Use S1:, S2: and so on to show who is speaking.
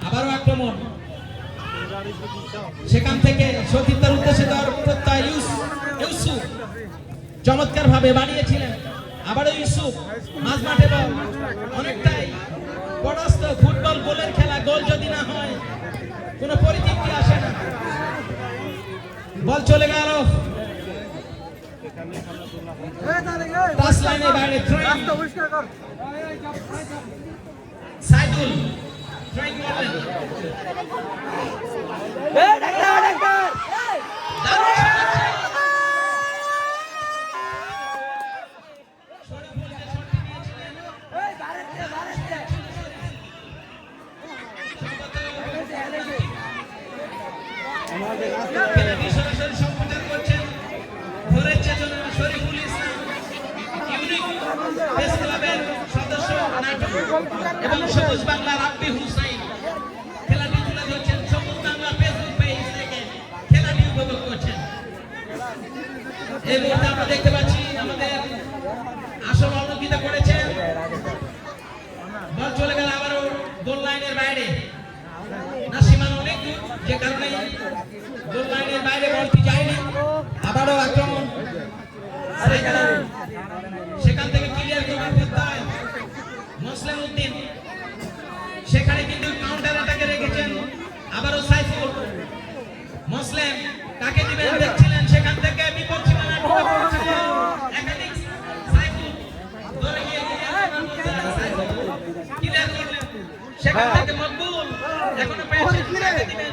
S1: আবারও আক্রমণ, সেখান থেকে সতীর্থের উদ্দেশ্যে দেওয়ার প্রত্যয় ইউসুফ চমৎকার ভাবে বানিয়েছিলেন। আবারও ইউসুফ মাঝ মাঠে বল, অনেকটাই পরাস্ত ফুটবল গোলের খেলা, গোল যদি না হয় কোনো পরিতৃপ্তি আসে না। বল চলে গেল টাচ লাইনের বাইরে, সাইদুল থ্রোয়িং করলেন। সরাসরি সম্প্রচার করছেন ভোরের চেতনা শরীফুল ইসলাম, ইউনিক প্রেস ক্লাবের সদস্য নাটক এবং সবুজ বাংলা রাব্বি হুসাইন খেলাটি তুলে ধরছেন। সবুজ বাংলা ফেসবুক পেজ থেকে খেলাটি উপভোগ করছেন। এই মুহূর্তে আমরা দেখতে পাচ্ছি আমাদের আসল অলঙ্কিত করেছেন। বল চলে গেল আবারও গোল লাইনের বাইরে, না সীমানা অনেক দূর, যে কারণে গোল লাইনের বাইরে বলটি যায়নি। আবারও আক্রমণ, সেখান থেকে ক্লিয়ার করার প্রত্যয় মুসলিম উদ্দিন, সেখানে কিন্তু কাউন্টার অ্যাটাকে রেখেছেন। আবারও সাইফুল, মুসলিম কাকে দিবেন দেখছিলেন, সেখান থেকে বিপদ সীমানা ঢুকে পড়েছিলেন। একাধিক সাইফুল ধরে গিয়ে ক্লিয়ার করলেন, সেখান থেকে মকবুল এখনো পেয়েছেন, কাকে দিবেন